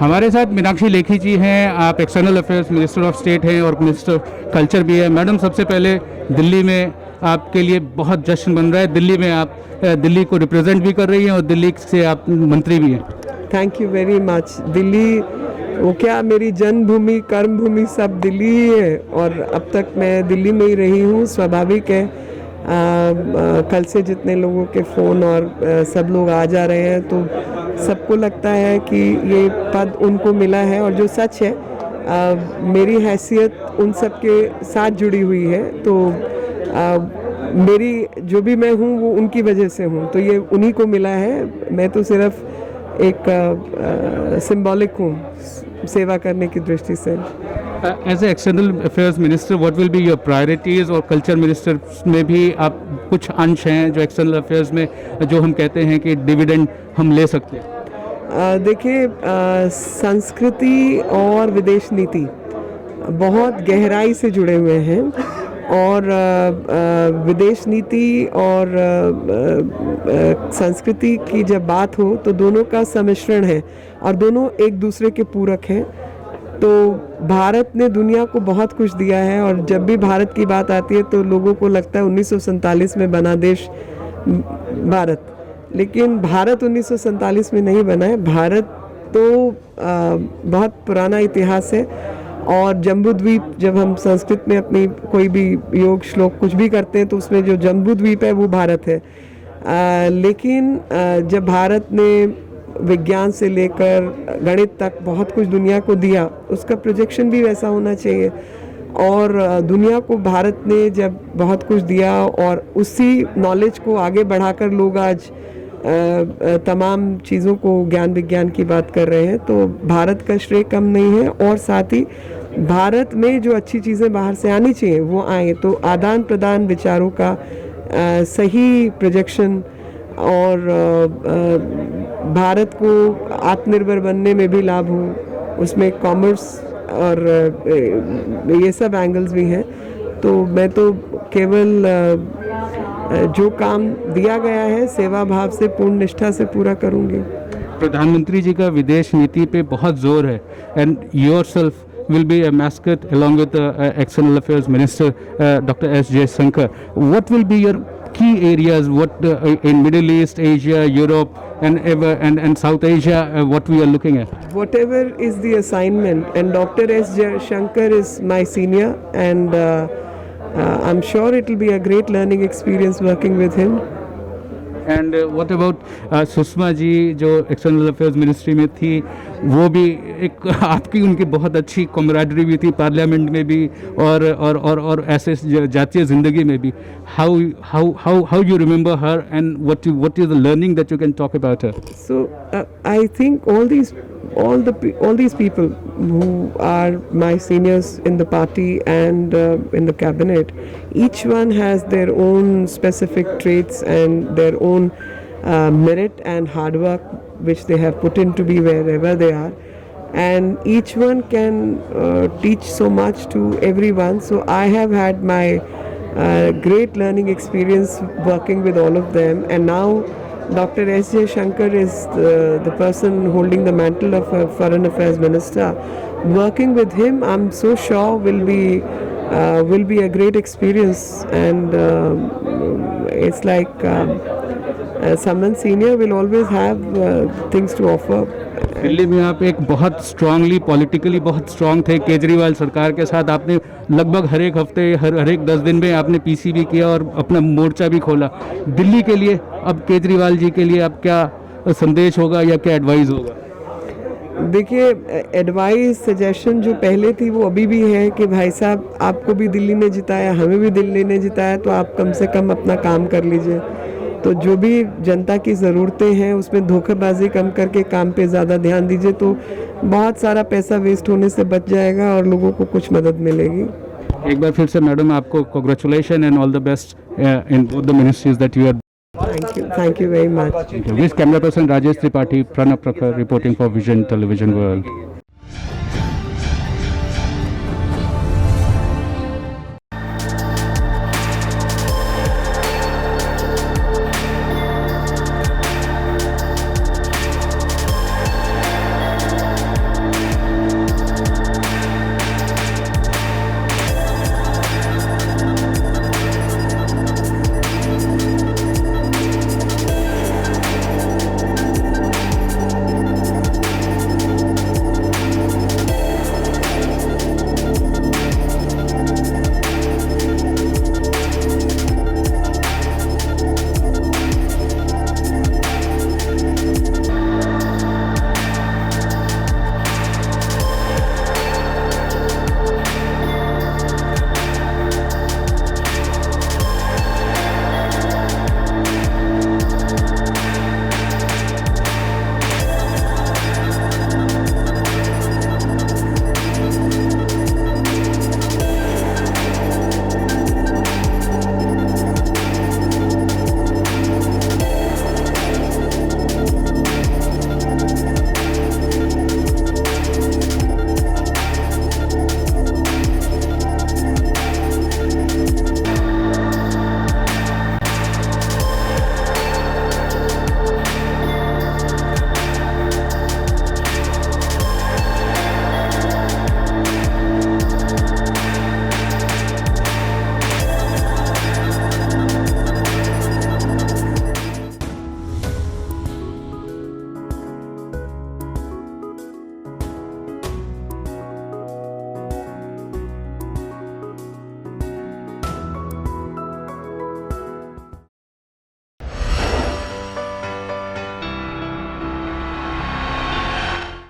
हमारे साथ मीनाक्षी लेखी जी हैं। आप external affairs minister of state हैं और मिनिस्टर कल्चर भी है। मैडम, सबसे पहले दिल्ली में आपके लिए बहुत जश्न बन रहा है। दिल्ली में आप दिल्ली को रिप्रेजेंट भी कर रही हैं और दिल्ली से आप मंत्री भी हैं। Thank you very much. Delhi वो क्या, मेरी जन्मभूमि कर्मभूमि सब दिल्ली ही है और अब तक मैं दिल्ली में ही रही हूँ। स्वाभाविक है, कल से जितने लोगों के फ़ोन और सब लोग आ जा रहे हैं तो सबको लगता है कि ये पद उनको मिला है। और जो सच है, मेरी हैसियत उन सब के साथ जुड़ी हुई है। तो मेरी जो भी मैं हूँ वो उनकी वजह से हूँ, तो ये उन्हीं को मिला है। मैं तो सिर्फ एक सिंबॉलिक हूँ सेवा करने की दृष्टि से। As a external affairs minister, what will be your priorities? और कल्चर मिनिस्टर में भी आप कुछ अंश हैं जो एक्सटर्नल अफेयर्स में जो हम कहते हैं कि डिविडेंड हम ले सकते हैं। देखिए, संस्कृति और विदेश नीति बहुत गहराई से जुड़े हुए हैं और विदेश नीति और संस्कृति की जब बात हो तो दोनों का सम्मिश्रण है और दोनों एक दूसरे के पूरक हैं। तो भारत ने दुनिया को बहुत कुछ दिया है और जब भी भारत की बात आती है तो लोगों को लगता है 1947 में बना देश भारत, लेकिन भारत 1947 में नहीं बना है। भारत तो बहुत पुराना इतिहास है। और जम्बूद्वीप, जब हम संस्कृत में अपनी कोई भी योग श्लोक कुछ भी करते हैं तो उसमें जो जम्बूद्वीप है वो भारत है। लेकिन जब भारत ने विज्ञान से लेकर गणित तक बहुत कुछ दुनिया को दिया, उसका प्रोजेक्शन भी वैसा होना चाहिए। और दुनिया को भारत ने जब बहुत कुछ दिया और उसी नॉलेज को आगे बढ़ाकर लोग आज तमाम चीज़ों को ज्ञान विज्ञान की बात कर रहे हैं, तो भारत का श्रेय कम नहीं है। और साथ ही भारत में जो अच्छी चीज़ें बाहर से आनी चाहिए वो आए, तो आदान प्रदान विचारों का सही प्रोजेक्शन और भारत को आत्मनिर्भर बनने में भी लाभ हो, उसमें कॉमर्स और ये सब एंगल्स भी हैं। तो मैं तो केवल जो काम दिया गया है सेवा भाव से पूर्ण निष्ठा से पूरा करूंगी। प्रधानमंत्री जी का विदेश नीति पे बहुत जोर है and yourself will be a mascot along with the external affairs minister Dr. S. Jaishankar. What will be your key areas? What in Middle East, Asia, Europe, and South Asia? What we are looking at? Whatever is the assignment, and Dr. S. Jaishankar is my senior, and I'm sure it will be a great learning experience working with him. And what about Sushma ji जो external affairs ministry में थी, वो भी एक आपकी उनकी बहुत अच्छी कॉमराडरी भी थी पार्लियामेंट में भी और ऐसे जातीय ज़िंदगी में भी। How you remember her and what is the learning that you can talk about her? So I think all these people who are my seniors in the party and in the cabinet, each one has their own specific traits and their own merit and hard work which they have put in to be wherever they are, and each one can teach so much to everyone. So I have had my great learning experience working with all of them, and now Dr. S. Jaishankar is the person holding the mantle of a foreign affairs minister. Working with him, I'm so sure will be a great experience, and it's like someone senior will always have things to offer. Delhi में आप एक बहुत strongly politically बहुत strong थे केजरीवाल सरकार के साथ। आपने लगभग हर एक हफ्ते हर एक 10 दिन में आपने पीसी भी किया और अपना मोर्चा भी खोला दिल्ली के लिए। अब केजरीवाल जी के लिए आप क्या संदेश होगा या क्या एडवाइस होगा? देखिए, एडवाइस सजेशन जो पहले थी वो अभी भी है कि भाई साहब, आपको भी दिल्ली ने जिताया, हमें भी दिल्ली ने जिताया, तो आप कम से कम अपना काम कर लीजिए। तो जो भी जनता की ज़रूरतें हैं उसमें धोखेबाजी कम करके काम पे ज़्यादा ध्यान दीजिए, तो बहुत सारा पैसा वेस्ट होने से बच जाएगा और लोगों को कुछ मदद मिलेगी। एक बार फिर से मैडम आपको congratulation and all the best in both the ministries that you are. Thank you very much. This camera person Rajesh Tripathi, Pranab Prakhar, reporting for Vision Television World.